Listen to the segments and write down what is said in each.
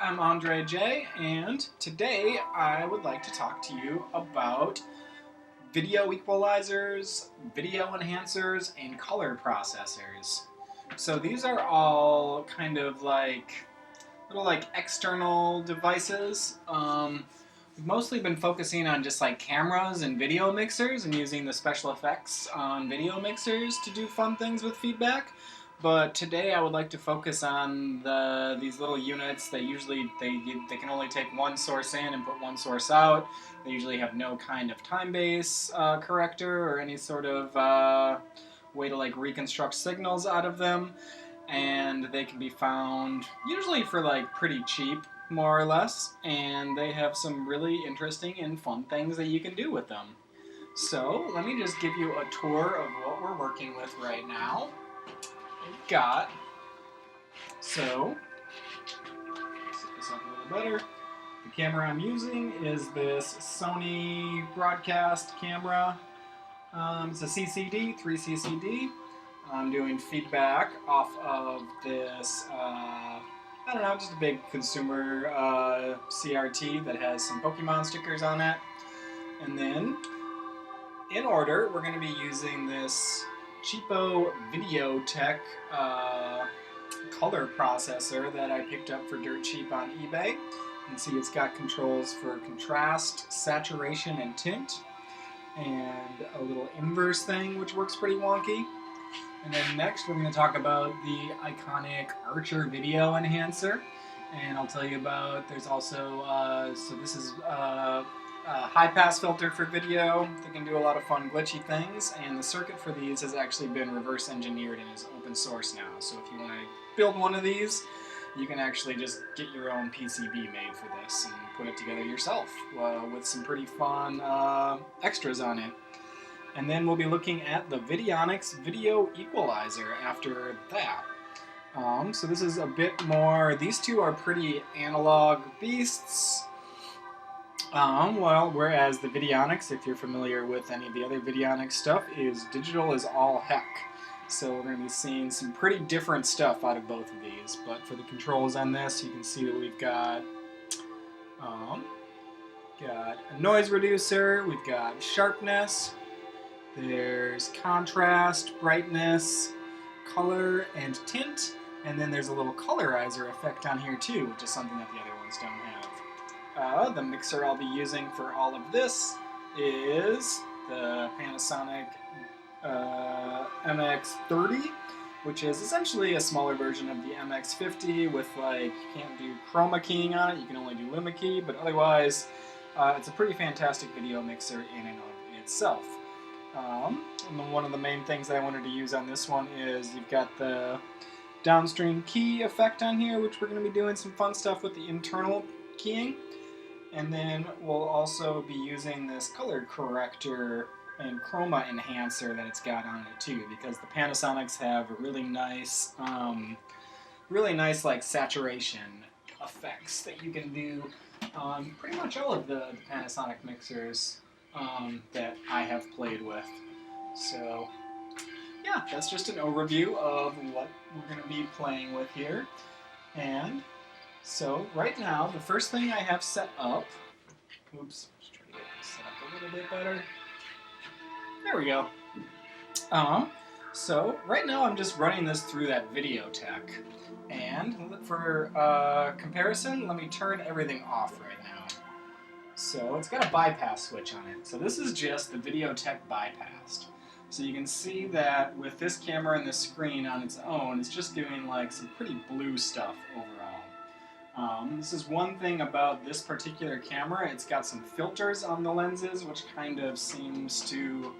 I'm Andre J, and today I would like to talk to you about video equalizers, video enhancers, and color processors. So these are all kind of like little external devices. We've mostly been focusing on just like cameras and video mixers and using the special effects on video mixers to do fun things with feedback. But today I would like to focus on these little units that usually they can only take one source in and put one source out. They usually have no kind of time base corrector or any sort of way to like reconstruct signals out of them. And they can be found usually for like pretty cheap, more or less, and they have some really interesting and fun things that you can do with them. So let me just give you a tour of what we're working with right now. We've got, so, set this up a little better. The camera I'm using is this Sony broadcast camera. It's a CCD, 3CCD. I'm doing feedback off of this, I don't know, just a big consumer CRT that has some Pokemon stickers on it. And then, in order, we're going to be using this cheapo Videotech color processor that I picked up for dirt cheap on eBay. You can see it's got controls for contrast, saturation, and tint, and a little inverse thing which works pretty wonky. And then next we're going to talk about the iconic Archer video enhancer, and I'll tell you about, there's also, so this is a high pass filter for video that can do a lot of fun glitchy things, and the circuit for these has actually been reverse engineered and is open source now, so if you want to build one of these, you can actually just get your own PCB made for this and put it together yourself with some pretty fun extras on it. And then we'll be looking at the Vidionics Video Equalizer after that. So this is a bit more, these two are pretty analog beasts. Whereas the Vidionics, if you're familiar with any of the other Vidionics stuff, is digital as all heck. So we're going to be seeing some pretty different stuff out of both of these. But for the controls on this, you can see that we've got a noise reducer, we've got sharpness, there's contrast, brightness, color, and tint, and then there's a little colorizer effect on here too, which is something that the other ones don't have. The mixer I'll be using for all of this is the Panasonic MX30, which is essentially a smaller version of the MX50 with like, you can't do chroma keying on it, you can only do luma key, but otherwise it's a pretty fantastic video mixer in and of itself. And one of the main things that I wanted to use on this one is you've got the Downstream Key effect on here, which we're going to be doing some fun stuff with the internal keying. And then we'll also be using this color corrector and chroma enhancer that it's got on it too, because the Panasonics have a really nice like saturation effects that you can do on pretty much all of the Panasonic mixers that I have played with. So yeah, that's just an overview of what we're going to be playing with here. And so right now, the first thing I have set up, oops, let's try to get this set up a little bit better. There we go. So right now I'm just running this through that Videotech. And for comparison, let me turn everything off right now. So it's got a bypass switch on it. So this is just the Videotech bypassed. So you can see that with this camera and this screen on its own, it's just doing like some pretty blue stuff overall. This is one thing about this particular camera. It's got some filters on the lenses, which kind of seems to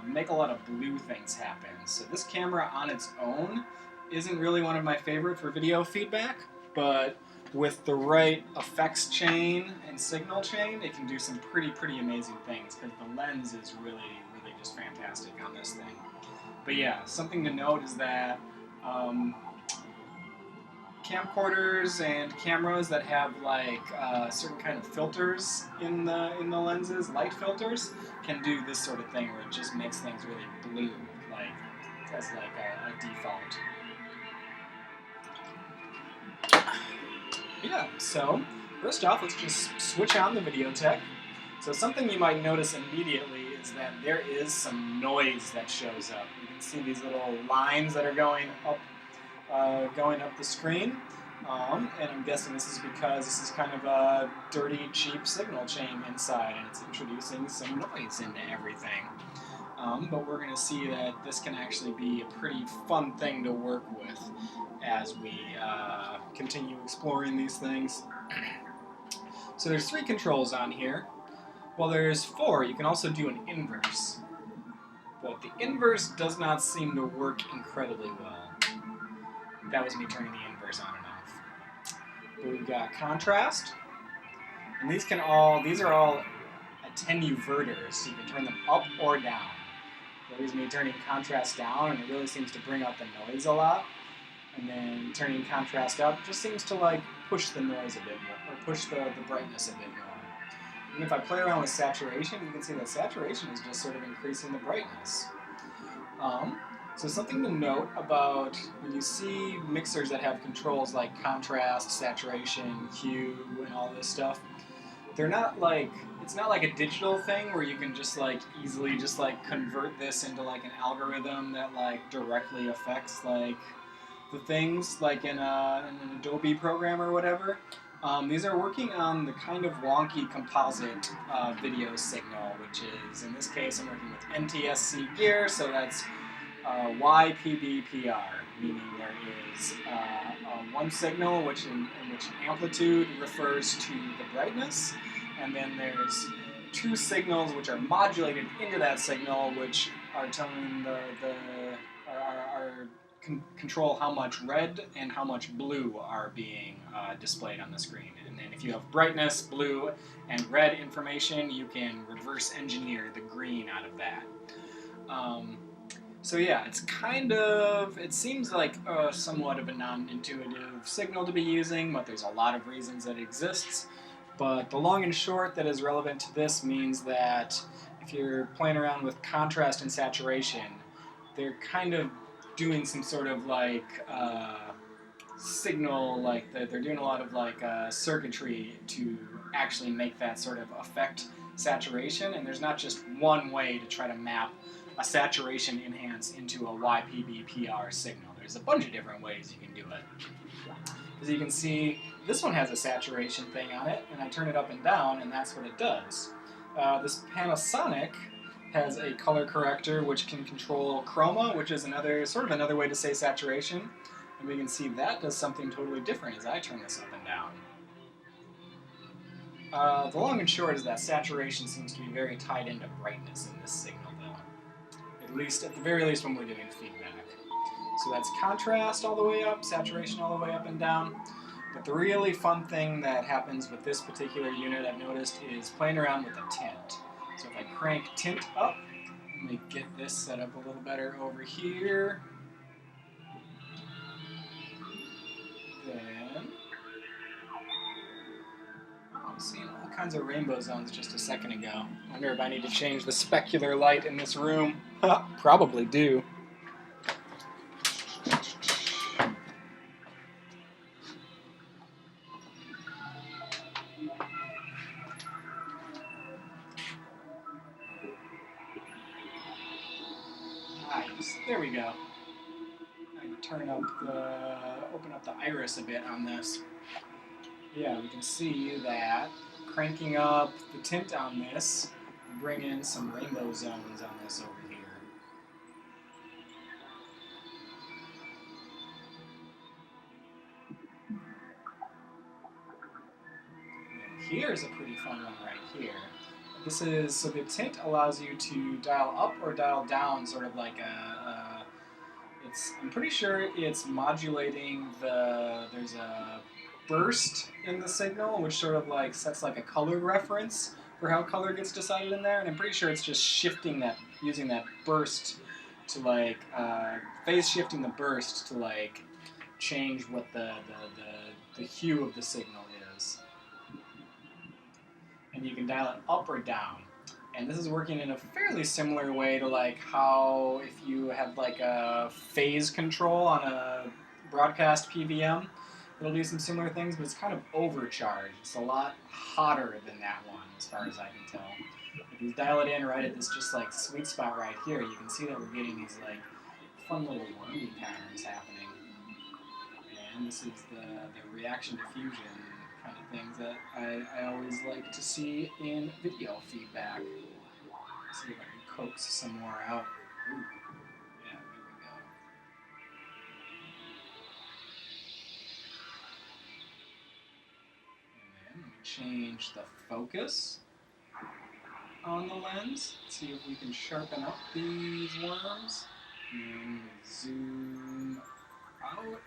make a lot of blue things happen. So this camera on its own isn't really one of my favorites for video feedback, but with the right effects chain and signal chain, it can do some pretty amazing things, because the lens is really just fantastic on this thing. But yeah, something to note is that camcorders and cameras that have like certain kind of filters in the lenses, light filters, can do this sort of thing where it just makes things really blue, like as like a default. Yeah, so first off, let's just switch on the video tech. So something you might notice immediately is that there is some noise that shows up. You can see these little lines that are going up the screen. And I'm guessing this is because this is kind of a dirty, cheap signal chain inside, and it's introducing some noise into everything. But we're going to see that this can actually be a pretty fun thing to work with as we continue exploring these things. So there's 3 controls on here. Well, there's 4. You can also do an inverse. But the inverse does not seem to work incredibly well. That was me turning the inverse on and off. But we've got contrast. And these are all attenuverters, so you can turn them up or down. That was me turning contrast down, and it really seems to bring out the noise a lot. And then turning contrast up just seems to like push the noise a bit more, or push the brightness a bit more. And if I play around with saturation, you can see that saturation is just sort of increasing the brightness. So something to note about when you see mixers that have controls like contrast, saturation, hue, and all this stuff, they're not like, it's not like a digital thing where you can just like easily just like convert this into like an algorithm that like directly affects like the things like in an Adobe program or whatever. These are working on the kind of wonky composite video signal, which is, in this case, I'm working with NTSC gear, so that's YPBPR, meaning there is one signal in which amplitude refers to the brightness, and then there's 2 signals which are modulated into that signal, which are telling control how much red and how much blue are being displayed on the screen. And then if you have brightness, blue, and red information, you can reverse engineer the green out of that. So yeah, it seems like somewhat of a non-intuitive signal to be using, but there's a lot of reasons that it exists. But the long and short that is relevant to this means that if you're playing around with contrast and saturation, they're kind of doing some sort of like signal, like they're doing a lot of like circuitry to actually make that sort of affect saturation, and there's not just one way to try to map a saturation enhance into a YPBPR signal. There's a bunch of different ways you can do it. As you can see, this one has a saturation thing on it, and I turn it up and down, and that's what it does. This Panasonic has a color corrector which can control chroma, which is another way to say saturation. And we can see that does something totally different as I turn this up and down. The long and short is that saturation seems to be very tied into brightness in this signal, though. At the very least when we're doing feedback. So that's contrast all the way up, saturation all the way up and down. But the really fun thing that happens with this particular unit I've noticed is playing around with the tint. So if I crank tint up, let me get this set up a little better over here. Then, I'm seeing all kinds of rainbow zones just a second ago. I wonder if I need to change the specular light in this room. Probably do. Nice. There we go. I can open up the iris a bit on this. Yeah, we can see that cranking up the tint on this will bring in some rainbow zones on this over here. And here's a pretty fun one right here. So the tint allows you to dial up or dial down, sort of like I'm pretty sure it's modulating there's a burst in the signal, which sort of like sets like a color reference for how color gets decided in there, and I'm pretty sure it's just shifting that, using that burst to like, phase shifting the burst to like change what the hue of the signal is. And you can dial it up or down. And this is working in a fairly similar way to like how if you have like a phase control on a broadcast PVM, it'll do some similar things, but it's kind of overcharged. It's a lot hotter than that one, as far as I can tell. If you dial it in right at this just like sweet spot right here, you can see that we're getting these like fun little wormy patterns happening. And this is the reaction diffusion kind of things that I always like to see in video feedback. Let's see if I can coax some more out. Ooh. Yeah, there we go. And then let me change the focus on the lens. See if we can sharpen up these worms. And zoom out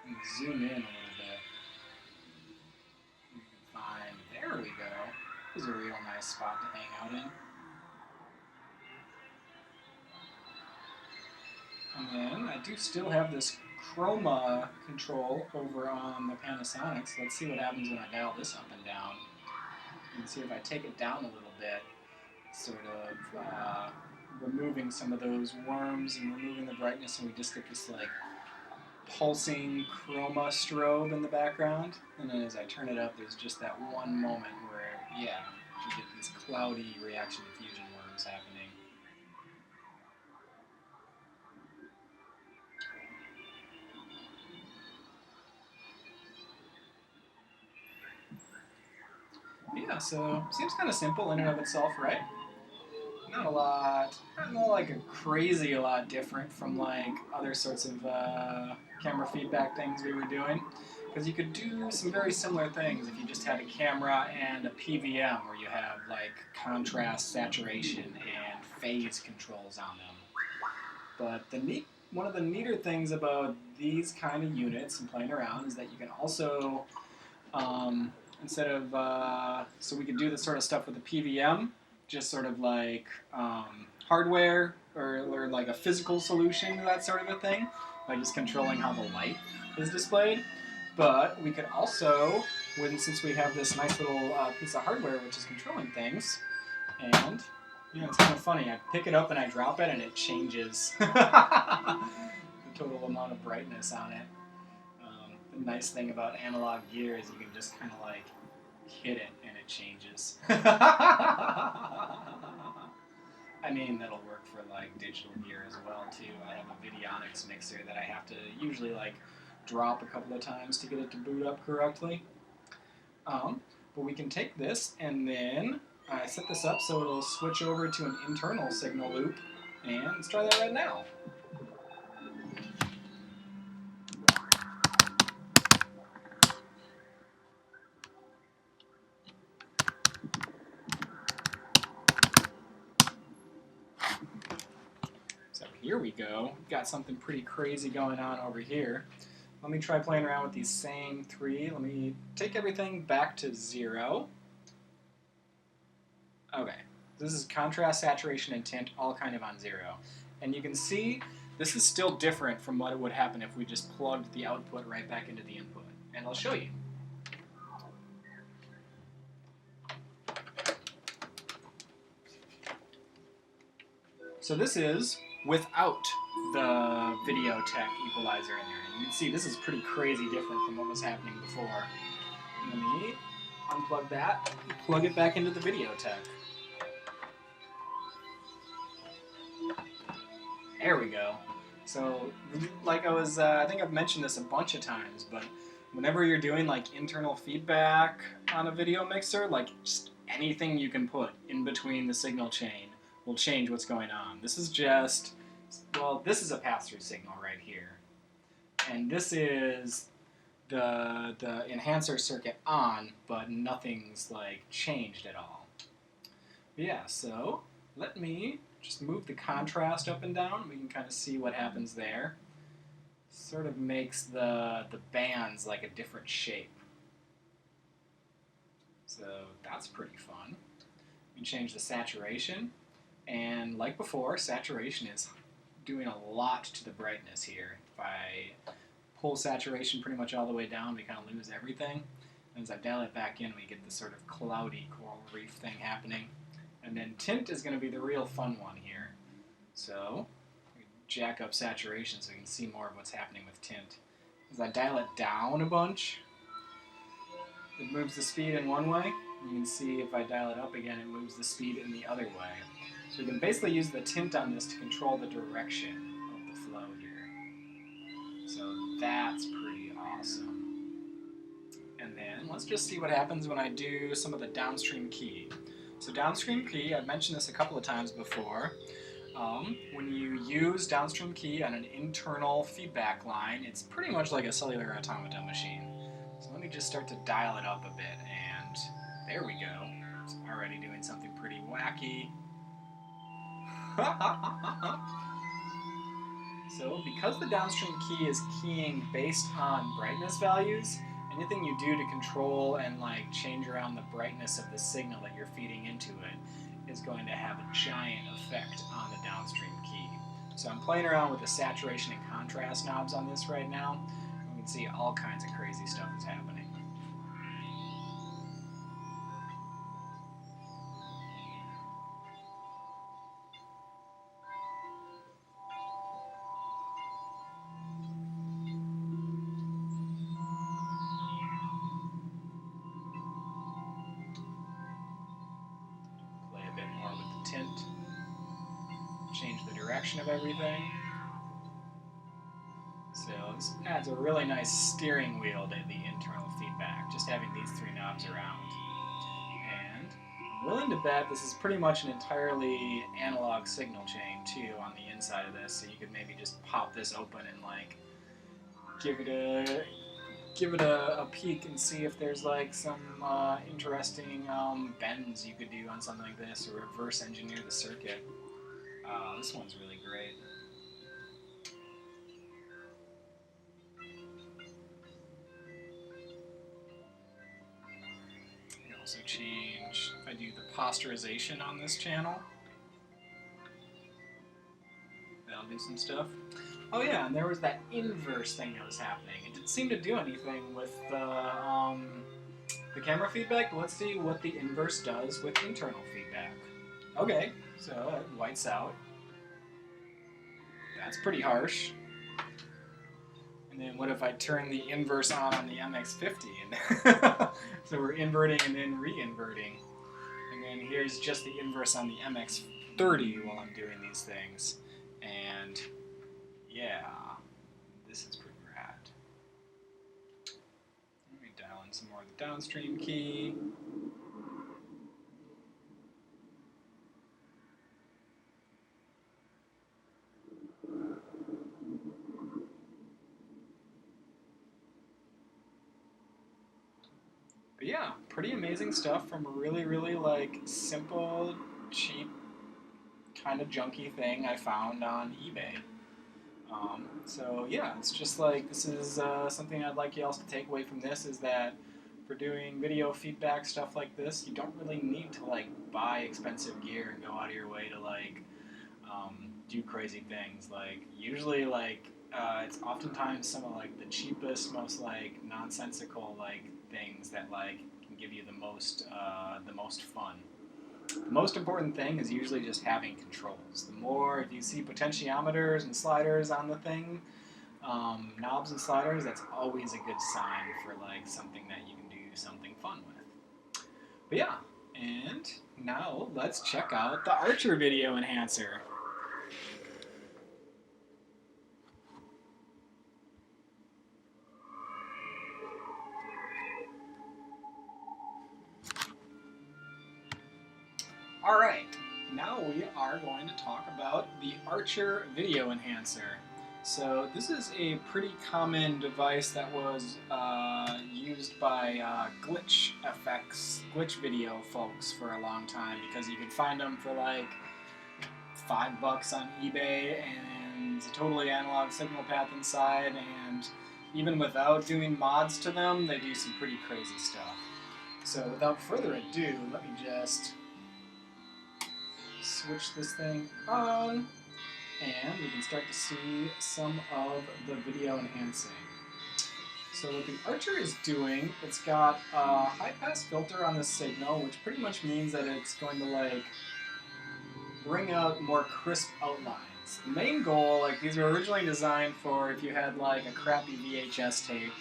and zoom in a little bit. You can find, there we go. This is a real nice spot to hang out in. And then I do still have this chroma control over on the Panasonic. So let's see what happens when I dial this up and down. You can see if I take it down a little bit, sort of removing some of those worms and removing the brightness, and we just get this like pulsing chroma strobe in the background. And then as I turn it up, there's just that one moment where, yeah, you get these cloudy reaction diffusion worms happening. Yeah, so seems kind of simple in and of itself, right? Not a lot, not like a crazy lot different from like other sorts of camera feedback things we were doing. Because you could do some very similar things if you just had a camera and a PVM where you have like contrast, saturation, and phase controls on them. But one of the neater things about these kind of units and playing around is that you can also, instead of, so we could do this sort of stuff with the PVM, just sort of like hardware or like a physical solution to that sort of a thing by just controlling how the light is displayed. But we could also, since we have this nice little piece of hardware which is controlling things, and it's kind of funny, I pick it up and I drop it and it changes the total amount of brightness on it. The nice thing about analog gear is you can just kind of like hit it and it changes. I mean, that'll work for like digital gear as well too. I have a Vidionics mixer that I have to usually like drop a couple of times to get it to boot up correctly. But we can take this and then I set this up so it'll switch over to an internal signal loop, and let's try that right now. So here we go. We've got something pretty crazy going on over here. Let me try playing around with these same three. Let me take everything back to 0. Okay, this is contrast, saturation, and tint, all kind of on 0. And you can see this is still different from what would happen if we just plugged the output right back into the input. And I'll show you. So this is without the Videotech equalizer in there. And you can see this is pretty crazy different from what was happening before. Let me unplug that and plug it back into the Videotech. There we go. So, like I think I've mentioned this a bunch of times, but whenever you're doing like internal feedback on a video mixer, like just anything you can put in between the signal chain will change what's going on. This is just, well, this is a pass-through signal right here. And this is the enhancer circuit on, but nothing's like changed at all. But yeah, so let me just move the contrast up and down. We can kind of see what happens there. Sort of makes the bands like a different shape. So that's pretty fun. We can change the saturation. And like before, saturation is doing a lot to the brightness here. If I pull saturation pretty much all the way down, we kind of lose everything. And as I dial it back in, we get this sort of cloudy coral reef thing happening. And then tint is going to be the real fun one here. So we jack up saturation so we can see more of what's happening with tint. As I dial it down a bunch, it moves the speed in one way. You can see if I dial it up again, it moves the speed in the other way. So we can basically use the tint on this to control the direction of the flow here. So that's pretty awesome. And then let's just see what happens when I do some of the downstream key. So downstream key, I've mentioned this a couple of times before. When you use downstream key on an internal feedback line, it's pretty much like a cellular automata machine. So let me just start to dial it up a bit, and there we go. It's already doing something pretty wacky. So because the downstream key is keying based on brightness values, anything you do to control and change around the brightness of the signal that you're feeding into it is going to have a giant effect on the downstream key. So I'm playing around with the saturation and contrast knobs on this right now. You can see all kinds of crazy stuff is happening. Play a bit more with the tint. Change the direction of everything. So this adds a really nice steering wheel to the internal feedback, just having these three knobs around. And I'm willing to bet this is pretty much an entirely analog signal chain too on the inside of this, so you could maybe just pop this open and give it a peek and see if there's some interesting bends you could do on something like this, or reverse engineer the circuit. This one's really great. You can also change, if I do the posterization on this channel, that'll do some stuff. Oh yeah, and there was that inverse thing that was happening. It didn't seem to do anything with the camera feedback, but let's see what the inverse does with internal feedback. Okay, so it whites out. That's pretty harsh. And then what if I turn the inverse on the MX50? And so we're inverting and then re-inverting. And then here's just the inverse on the MX30 while I'm doing these things. And yeah, this is pretty rad. Let me dial in some more of the downstream key. But yeah, pretty amazing stuff from a really, really simple, cheap, kind of junky thing I found on eBay. So yeah, it's just this is something I'd like you all to take away from this, is that for doing video feedback stuff like this, you don't really need to buy expensive gear and go out of your way to do crazy things. Usually it's oftentimes some of the cheapest, most nonsensical things that can give you the most fun. The most important thing is usually just having controls. The more, if you see potentiometers and sliders on the thing, knobs and sliders, that's always a good sign for something that you can do something fun with. But yeah, and now let's check out the Archer Video Enhancer. Alright, now we are going to talk about the Archer Video Enhancer. So this is a pretty common device that was used by glitch video folks for a long time, because you could find them for $5 on eBay, and it's a totally analog signal path inside, and even without doing mods to them, they do some pretty crazy stuff. So without further ado, let me just switch this thing on, and we can start to see some of the video enhancing. So what the Archer is doing, it's got a high-pass filter on the signal, which pretty much means that it's going to bring out more crisp outlines. So the main goal, like these were originally designed for if you had like a crappy VHS tape,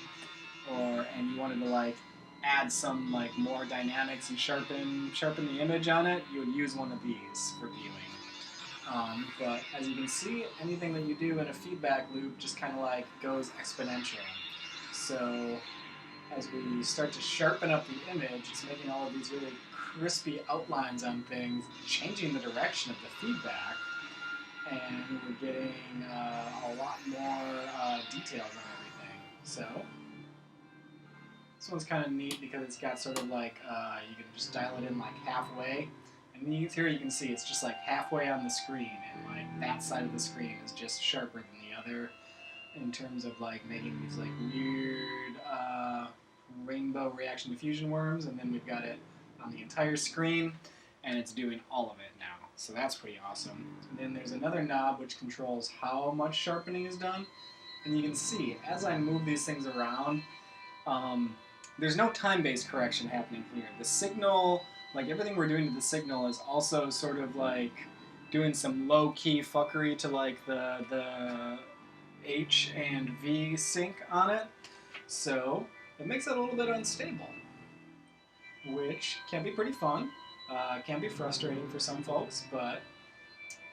and you wanted to like add some like more dynamics and sharpen the image on it, you would use one of these for viewing. But as you can see, anything that you do in a feedback loop just kind of like goes exponential. So as we start to sharpen up the image, it's making all of these really crispy outlines on things, changing the direction of the feedback, and we're getting a lot more details on everything. So this one's kind of neat because it's got sort of like, you can just dial it in like halfway. And here you can see it's just like halfway on the screen, and like that side of the screen is just sharper than the other in terms of like making these like weird rainbow reaction diffusion worms, and then we've got it on the entire screen, and it's doing all of it now. So that's pretty awesome. And then there's another knob which controls how much sharpening is done, and you can see as I move these things around, there's no time-based correction happening here. The signal, like everything we're doing to the signal, is also sort of like doing some low-key fuckery to like the H and V sync on it. So it makes it a little bit unstable, which can be pretty fun. Can be frustrating for some folks, but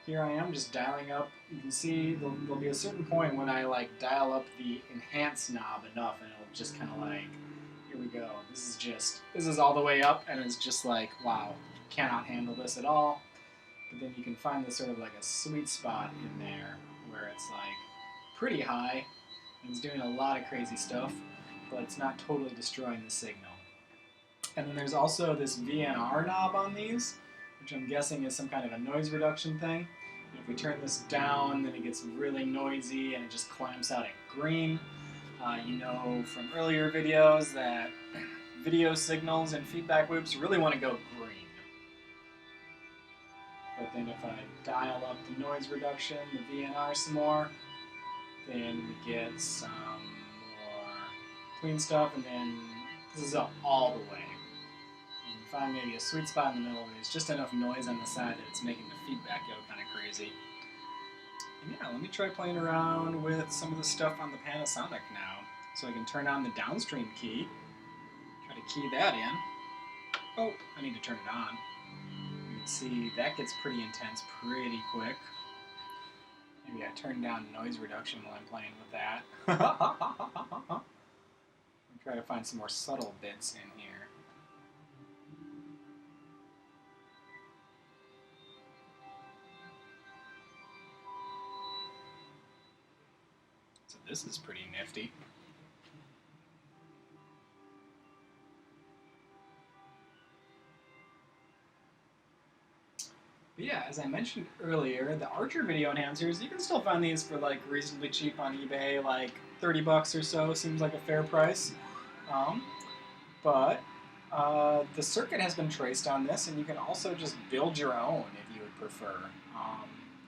here I am just dialing up. You can see there'll be a certain point when I like dial up the enhance knob enough, and it'll just kind of like, here we go. This is all the way up, and it's just like, wow, cannot handle this at all. But then you can find this sort of like a sweet spot in there where it's like pretty high, and it's doing a lot of crazy stuff, but it's not totally destroying the signal. And then there's also this VNR knob on these, which I'm guessing is some kind of a noise reduction thing. And if we turn this down, then it gets really noisy and it just clamps out at green. You know from earlier videos that video signals and feedback loops really want to go green. But then if I dial up the noise reduction, the VNR some more, then we get some more clean stuff, and then this is up all the way. You can find maybe a sweet spot in the middle where there's just enough noise on the side that it's making the feedback go kind of crazy. And yeah, let me try playing around with some of the stuff on the Panasonic now. So I can turn on the Downstream Key, try to key that in. Oh, I need to turn it on. You can see that gets pretty intense pretty quick. Maybe I turn down noise reduction while I'm playing with that. I'll try to find some more subtle bits in here. So this is pretty nifty. But yeah, as I mentioned earlier, the Archer video enhancers, you can still find these for like reasonably cheap on eBay, like $30 or so, seems like a fair price. But the circuit has been traced on this, and you can also just build your own if you would prefer.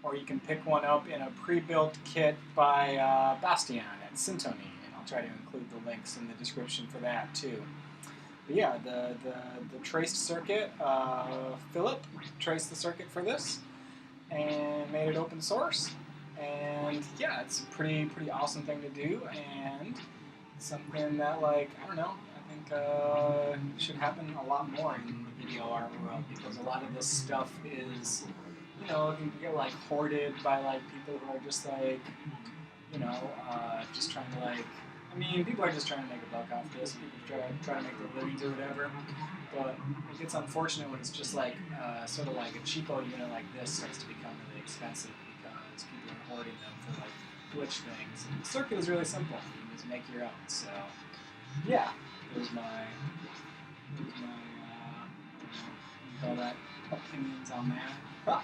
Or you can pick one up in a pre-built kit by Bastion at Syntony, and I'll try to include the links in the description for that too. But yeah, the traced circuit, Philip traced the circuit for this and made it open source. And yeah, it's a pretty awesome thing to do, and something that, like, I don't know, I think should happen a lot more in the video art world, because a lot of this stuff is, you know, it can get like hoarded by like people who are just like, you know, just trying to like, I mean, people are just trying to make a buck off this. People try to make their livings or whatever. But it gets unfortunate when it's just like, sort of like a cheapo unit like this starts to become really expensive because people are hoarding them for like glitch things. And the circuit is really simple. You can just make your own. So yeah, there's my call that opinions on that. But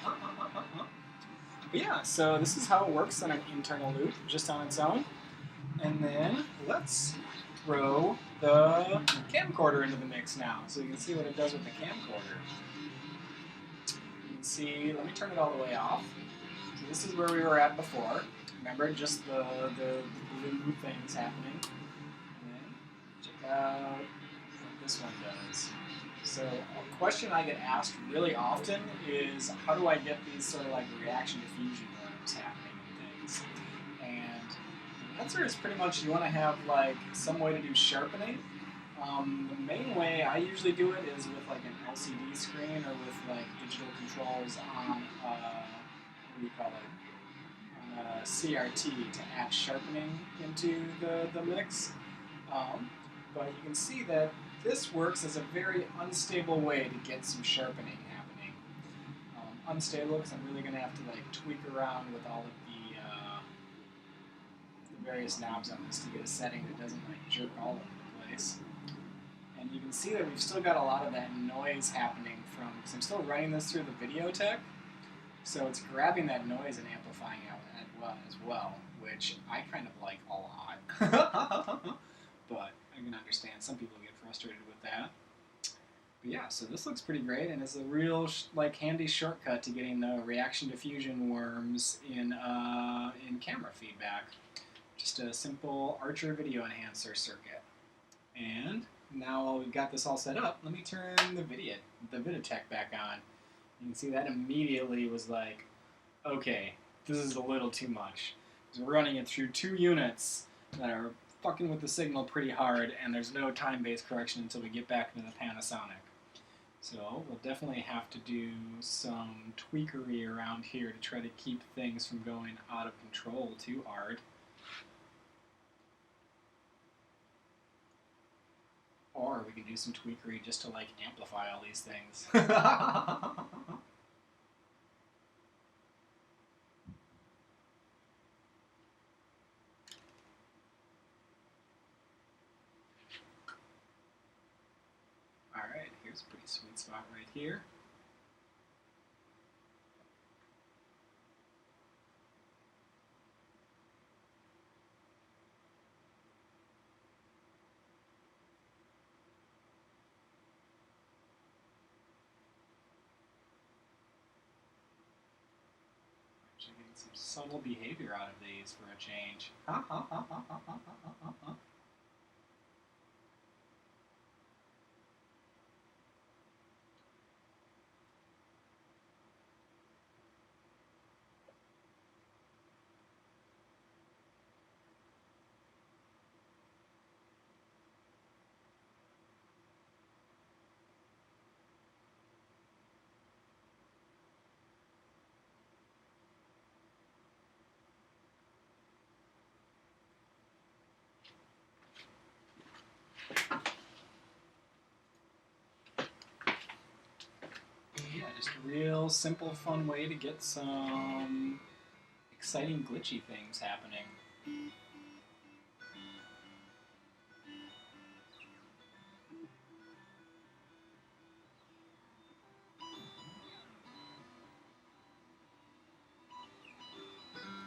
yeah, so this is how it works on an internal loop, just on its own. And then let's throw the camcorder into the mix now, so you can see what it does with the camcorder. You can see, let me turn it all the way off. So this is where we were at before. Remember, just the blue things happening. And then check out what this one does. So a question I get asked really often is, how do I get these sort of like reaction diffusion worms? knobs happening and things. And the answer is pretty much you want to have like some way to do sharpening. The main way I usually do it is with like an LCD screen or with like digital controls on what do you call it? On a CRT to add sharpening into the mix. But you can see that this works as a very unstable way to get some sharpening happening. Unstable because I'm really going to have to like tweak around with all of the various knobs on this to get a setting that doesn't like jerk all over the place. And you can see that we've still got a lot of that noise happening from, because I'm still running this through the video tech, so it's grabbing that noise and amplifying it as well, which I kind of like a lot. But I can understand some people get frustrated with that. But yeah, so this looks pretty great, and it's a real like handy shortcut to getting the reaction diffusion worms in camera feedback. Just a simple Archer video enhancer circuit. And now we've got this all set up, let me turn the Viditech back on. You can see that immediately was like, okay, this is a little too much. We're running it through 2 units that are fucking with the signal pretty hard, and there's no time-based correction until we get back into the Panasonic. So we'll definitely have to do some tweakery around here to try to keep things from going out of control too hard. Or we can do some tweakery just to like amplify all these things. Alright, here's a pretty sweet spot right here. Actually getting some subtle behavior out of these for a change. Yeah, just a real simple, fun way to get some exciting, glitchy things happening. I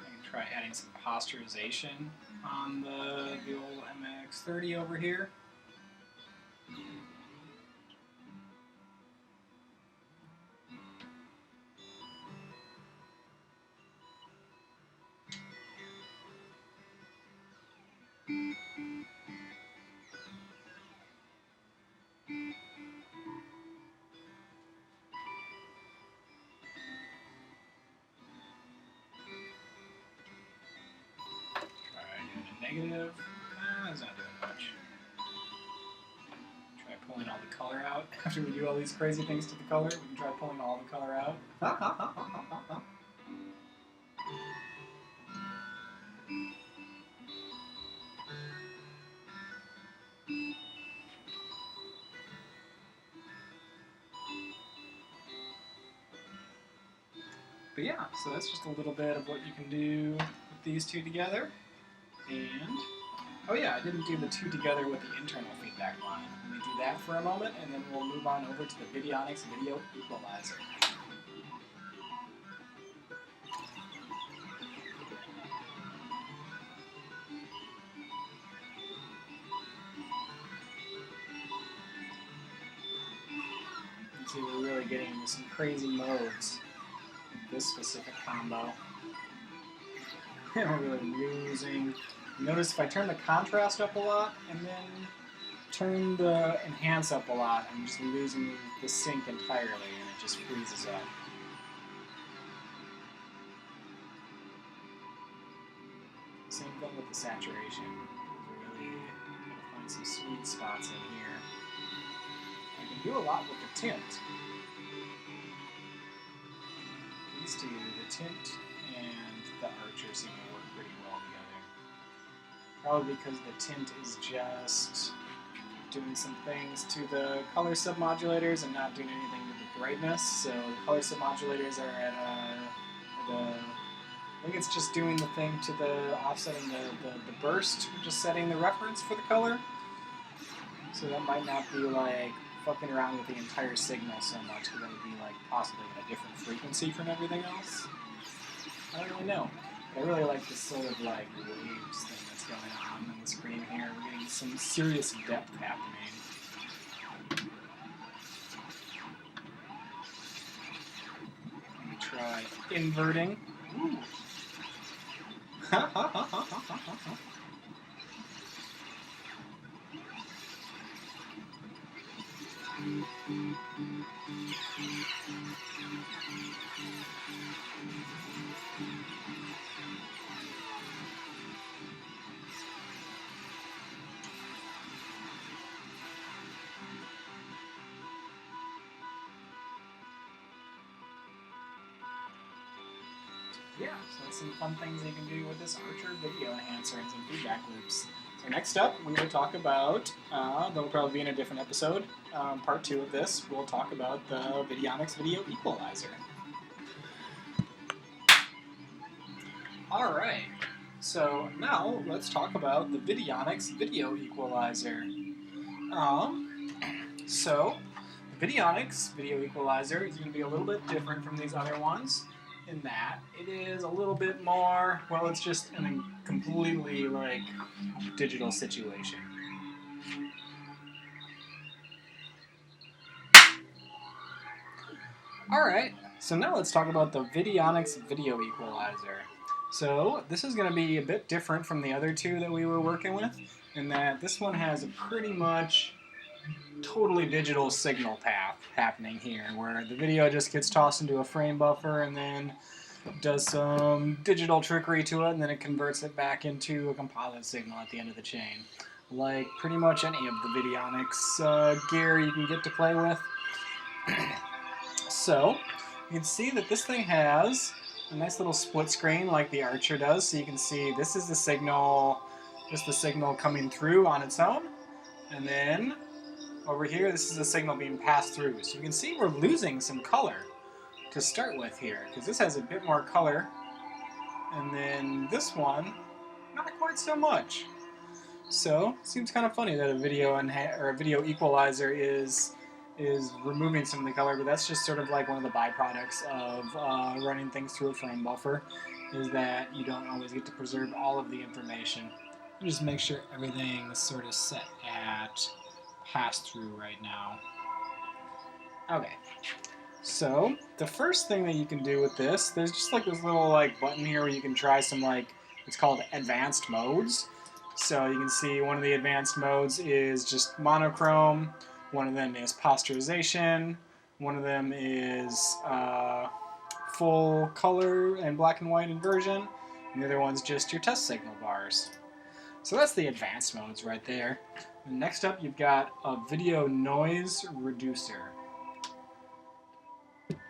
can try adding some posturization on the old MX30 over here. Negative. It's not doing much. Try pulling all the color out. After we do all these crazy things to the color, we can try pulling all the color out. But yeah, so that's just a little bit of what you can do with these two together. And, oh yeah, I didn't do the two together with the internal feedback line. Let me do that for a moment, and then we'll move on over to the Vidionics Video Equalizer. You can see we're really getting into some crazy modes with this specific combo. And we're really losing. Notice if I turn the contrast up a lot and then turn the enhance up a lot, I'm just losing the sync entirely and it just freezes up. same thing with the saturation. We're really gonna find some sweet spots in here. I can do a lot with the tint. These two, the tint and the archer, seem to work pretty well together. Probably because the tint is just doing some things to the color submodulators and not doing anything to the brightness. So the color submodulators are at I think it's just doing the thing to the offsetting the burst, just setting the reference for the color. So that might not be like fucking around with the entire signal so much, because that would be like possibly at a different frequency from everything else. I don't really know. But I really like this sort of like waves thing that's going on the screen here. We're getting some serious depth happening. Let me try inverting. Ooh. Yeah, so that's some fun things you can do with this Archer video enhancer and some feedback loops. So next up, we're going to talk about, that'll probably be in a different episode, part 2 of this, we'll talk about the Vidionics Video Equalizer. Alright, so now let's talk about the Vidionics Video Equalizer. So, the Vidionics Video Equalizer is going to be a little bit different from these other ones, in that it is a little bit more, well, it's just a completely, like, digital situation. Alright, so now let's talk about the Vidionics Video Equalizer. So, this is going to be a bit different from the other two that we were working with, in that this one has a pretty much totally digital signal path happening here, where the video just gets tossed into a frame buffer and then does some digital trickery to it, and then it converts it back into a composite signal at the end of the chain. Like pretty much any of the Vidionics gear you can get to play with. So, you can see that this thing has a nice little split screen like the Archer does, so you can see this is the signal, just the signal coming through on its own, and then over here, this is a signal being passed through. So you can see we're losing some color to start with here, because this has a bit more color, and then this one, not quite so much. So, it seems kind of funny that a video equalizer is removing some of the color, but that's just sort of like one of the byproducts of running things through a frame buffer, is that you don't always get to preserve all of the information. You just make sure everything is sort of set at pass-through right now. Okay, so the first thing that you can do with this, there's just like this little like button here where you can try some like, it's called advanced modes. So you can see one of the advanced modes is just monochrome, one of them is posterization, one of them is full color and black and white inversion, and the other one's just your test signal bars. So that's the advanced modes right there. And next up, you've got a video noise reducer.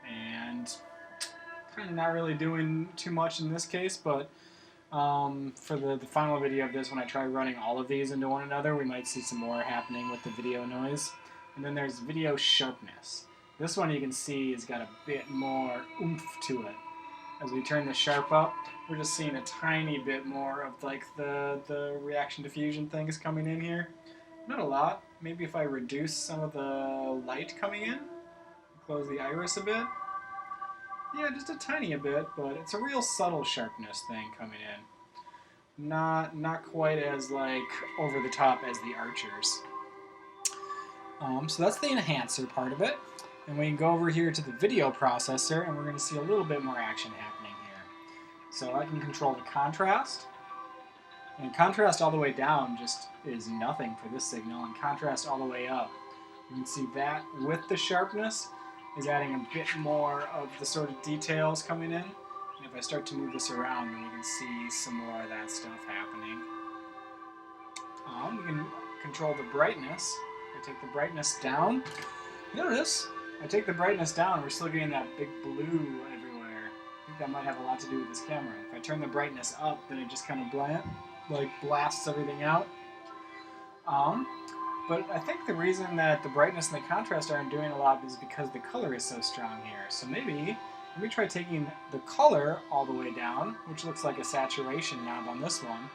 And kind of not really doing too much in this case, but for the final video of this, when I try running all of these into one another, we might see some more happening with the video noise. And then there's video sharpness. This one you can see has got a bit more oomph to it. As we turn the sharp up, we're just seeing a tiny bit more of like the reaction diffusion things coming in here. Not a lot. Maybe if I reduce some of the light coming in, close the iris a bit. Yeah, just a tiny bit, but it's a real subtle sharpness thing coming in. Not quite as like over the top as the Archers. So that's the enhancer part of it. And we can go over here to the video processor, and we're going to see a little bit more action happening here. So I can control the contrast. And contrast all the way down just is nothing for this signal, and contrast all the way up. You can see that with the sharpness is adding a bit more of the sort of details coming in. And if I start to move this around, then we can see some more of that stuff happening. We can control the brightness. I take the brightness down. Notice, I take the brightness down, we're still getting that big blue everywhere. I think that might have a lot to do with this camera. If I turn the brightness up, then it just kind of blasts everything out. But I think the reason that the brightness and the contrast aren't doing a lot is because the color is so strong here. So maybe, let me try taking the color all the way down, which looks like a saturation knob on this one.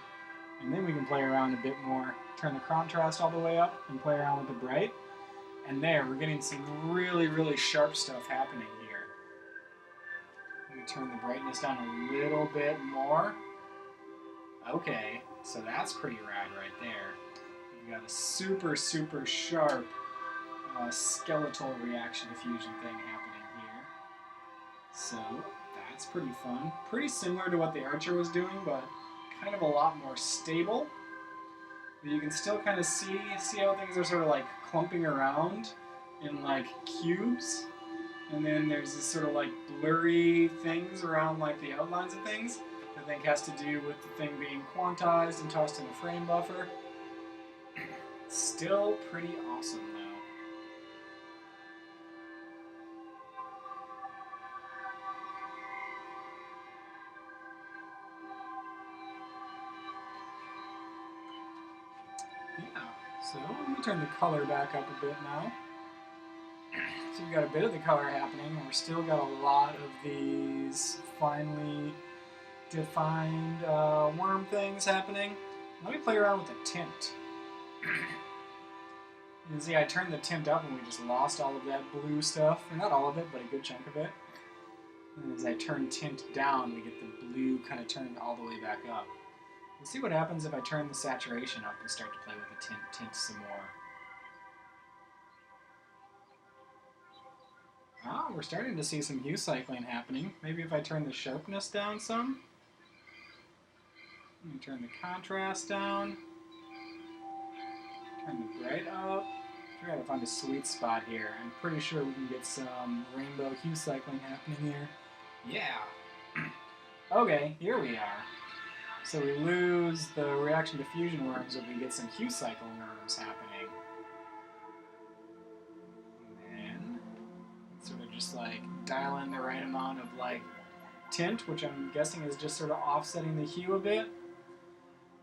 And then we can play around a bit more, turn the contrast all the way up and play around with the bright. And there, we're getting some really, really sharp stuff happening here. Let me turn the brightness down a little bit more. Okay, so that's pretty rad right there. We've got a super, super sharp skeletal reaction diffusion thing happening here. So that's pretty fun. Pretty similar to what the Archer was doing, but kind of a lot more stable. But you can still kind of see how things are sort of like clumping around in like cubes. And then there's this sort of like blurry things around like the outlines of things that I think has to do with the thing being quantized and tossed in a frame buffer. Still pretty awesome though. Yeah, so let me turn the color back up a bit now. So we've got a bit of the color happening, and we're still got a lot of these finely defined worm things happening. Let me play around with the tint. You can see I turned the tint up and we just lost all of that blue stuff. Or not all of it, but a good chunk of it. And as I turn tint down, we get the blue kind of turned all the way back up. We'll see what happens if I turn the saturation up and start to play with the tint some more. Ah, we're starting to see some hue cycling happening. Maybe if I turn the sharpness down some. Let me turn the contrast down. Turn the bright up. Try to find a sweet spot here. I'm pretty sure we can get some rainbow hue cycling happening here. Yeah. Okay, here we are. So we lose the reaction diffusion worms, but we get some hue cycle worms happening. And then sort of just like dial in the right amount of like tint, which I'm guessing is just sort of offsetting the hue a bit.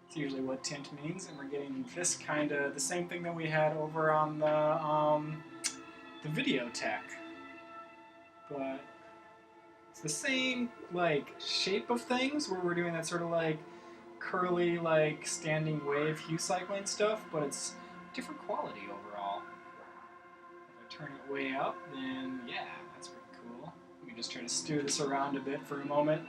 It's usually what tint means, and we're getting this kind of the same thing that we had over on the video tech, but it's the same like shape of things where we're doing that sort of like curly like standing wave hue cycling stuff, but it's different quality overall. If I turn it way up, then yeah, that's pretty cool. We can just try to steer this around a bit for a moment.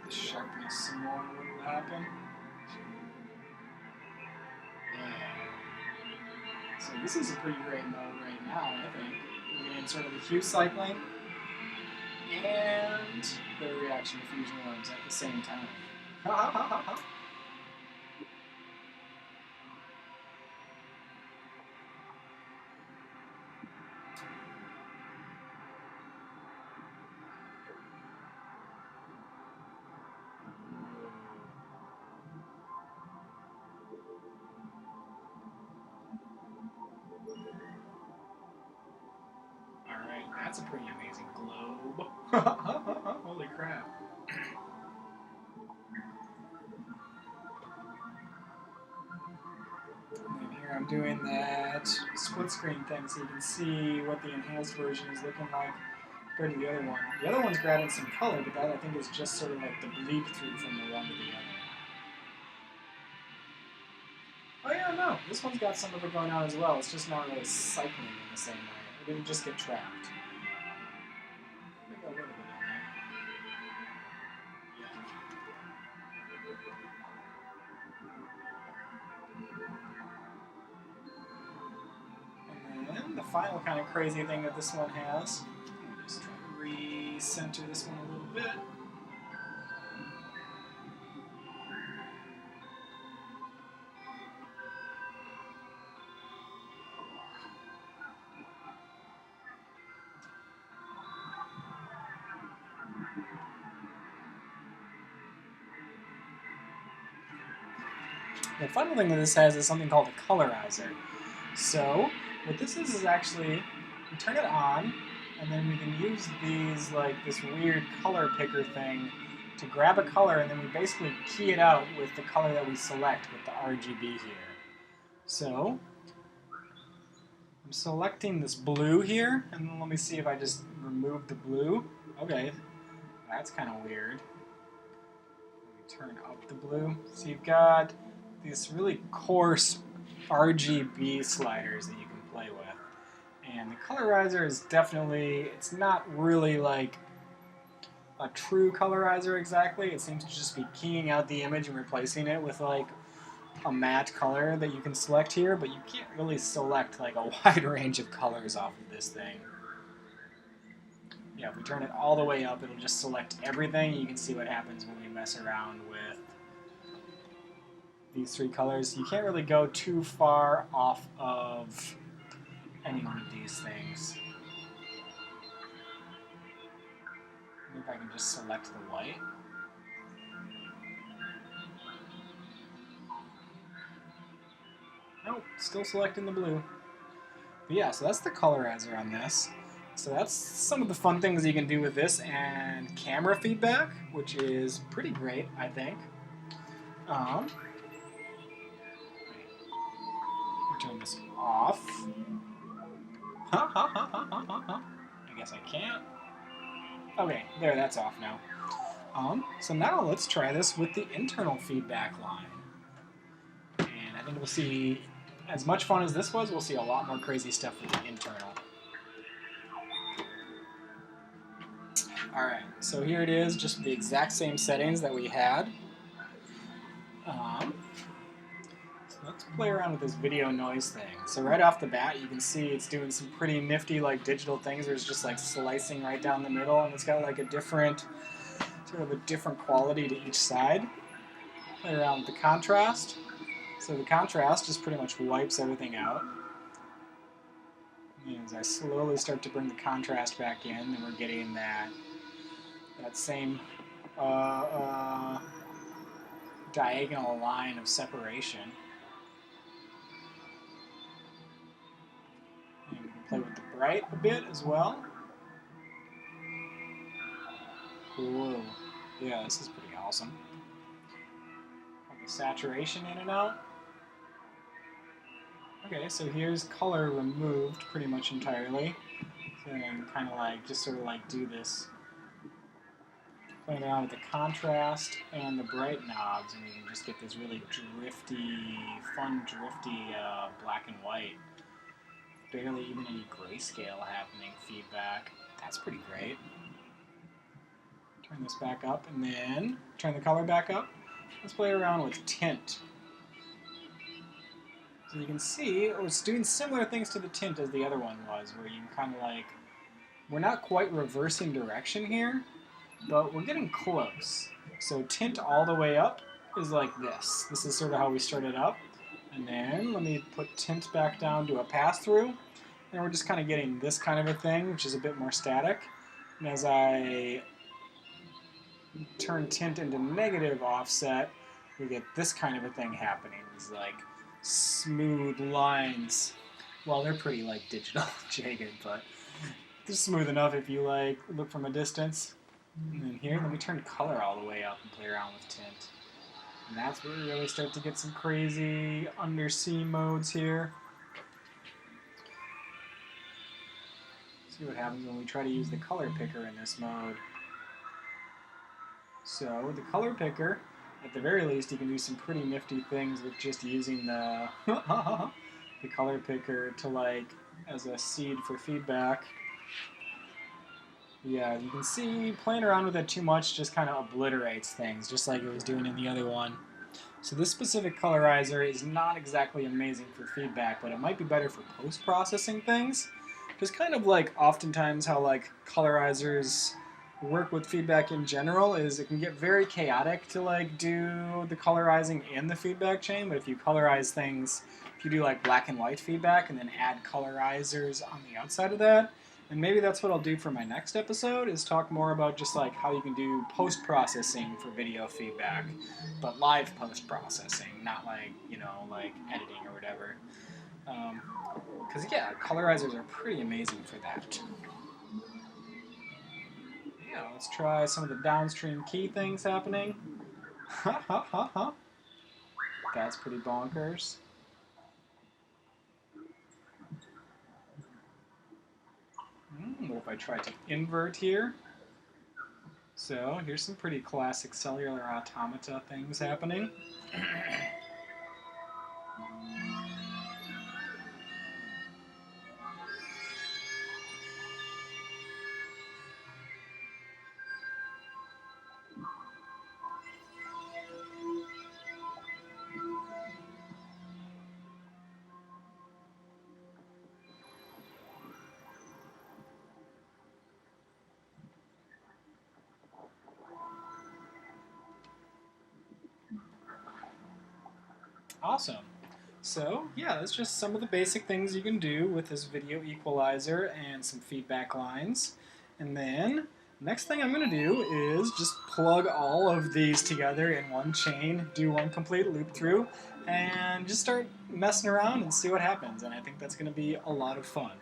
The sharpness some more, what will happen? Yeah. So this is a pretty great mode right now, I think. We're getting sort of the hue cycling and the reaction diffusion worms at the same time. Ha ha ha ha ha. Alright, that's a pretty amazing globe. Holy crap. And then here I'm doing that split screen thing so you can see what the enhanced version is looking like compared to the other one. The other one's grabbing some color, but that I think is just sort of like the bleed through from the one to the other. Oh yeah, no, this one's got some of it going on as well. It's just not really cycling in the same way. It didn't just get trapped. Maybe a little bit on there. Yeah. And then the final kind of crazy thing that this one has, I'm just trying to center this one a little bit. The fun thing that this has is something called a colorizer. So what this is actually, we turn it on, and then we can use these, like this weird color picker thing to grab a color, and then we basically key it out with the color that we select with the RGB here. So I'm selecting this blue here, and then let me see if I just remove the blue. Okay, that's kind of weird. Let me turn up the blue. So you've got these really coarse RGB sliders that you can play with. And the colorizer is definitely, it's not really like a true colorizer exactly. It seems to just be keying out the image and replacing it with like a matte color that you can select here, but you can't really select like a wide range of colors off of this thing. Yeah, if we turn it all the way up, it'll just select everything. You can see what happens when we mess around with these three colors. You can't really go too far off of any one of these things. Maybe if I can just select the white. Nope, still selecting the blue. But yeah, so that's the colorizer on this. So that's some of the fun things you can do with this, and camera feedback, which is pretty great, I think. Turn this off. I guess I can't. Okay, there, that's off now. So now let's try this with the internal feedback line. And I think we'll see, as much fun as this was, we'll see a lot more crazy stuff with the internal. Alright, so here it is, just the exact same settings that we had. So let's play around with this video noise thing. So right off the bat, you can see it's doing some pretty nifty like digital things where it's just like slicing right down the middle, and it's got like a different, sort of a different quality to each side. Play around with the contrast. So the contrast just pretty much wipes everything out. And as I slowly start to bring the contrast back in, then we're getting that same diagonal line of separation. And we can play with the bright a bit as well. Whoa. Yeah, this is pretty awesome. Have the saturation in and out. Okay, so here's color removed pretty much entirely. So then kind of like, just sort of like do this, playing around with the contrast and the bright knobs, and we can just get this really drifty, fun drifty black and white. Barely even any grayscale happening feedback. That's pretty great. Turn this back up and then turn the color back up. Let's play around with tint. So you can see it's doing similar things to the tint as the other one was, where you can kind of like, we're not quite reversing direction here, but we're getting close. So tint all the way up is like this. This is sort of how we started up. And then let me put tint back down to a pass-through. And we're just kind of getting this kind of a thing, which is a bit more static. And as I turn tint into negative offset, we get this kind of a thing happening. It's like smooth lines. Well, they're pretty like digital jagged, but they're smooth enough if you like look from a distance. And then here, let me turn color all the way up and play around with tint. And that's where we really start to get some crazy undersea modes here. See what happens when we try to use the color picker in this mode. So the color picker, at the very least, you can do some pretty nifty things with just using the the color picker to like as a seed for feedback. Yeah, you can see playing around with it too much just kind of obliterates things, just like it was doing in the other one. So this specific colorizer is not exactly amazing for feedback, but it might be better for post-processing things. Just kind of like oftentimes how like colorizers work with feedback in general is it can get very chaotic to like do the colorizing in the feedback chain, but if you colorize things, if you do like black and white feedback and then add colorizers on the outside of that, and maybe that's what I'll do for my next episode, is talk more about just like how you can do post-processing for video feedback, but live post-processing, not like, you know, like editing or whatever. Because yeah, colorizers are pretty amazing for that. Yeah, let's try some of the downstream key things happening. Ha ha ha ha. That's pretty bonkers. What if I try to invert here? So here's some pretty classic cellular automata things happening. Awesome. So yeah, that's just some of the basic things you can do with this video equalizer and some feedback lines. And then next thing I'm going to do is just plug all of these together in one chain, do one complete loop through, and just start messing around and see what happens. And I think that's going to be a lot of fun.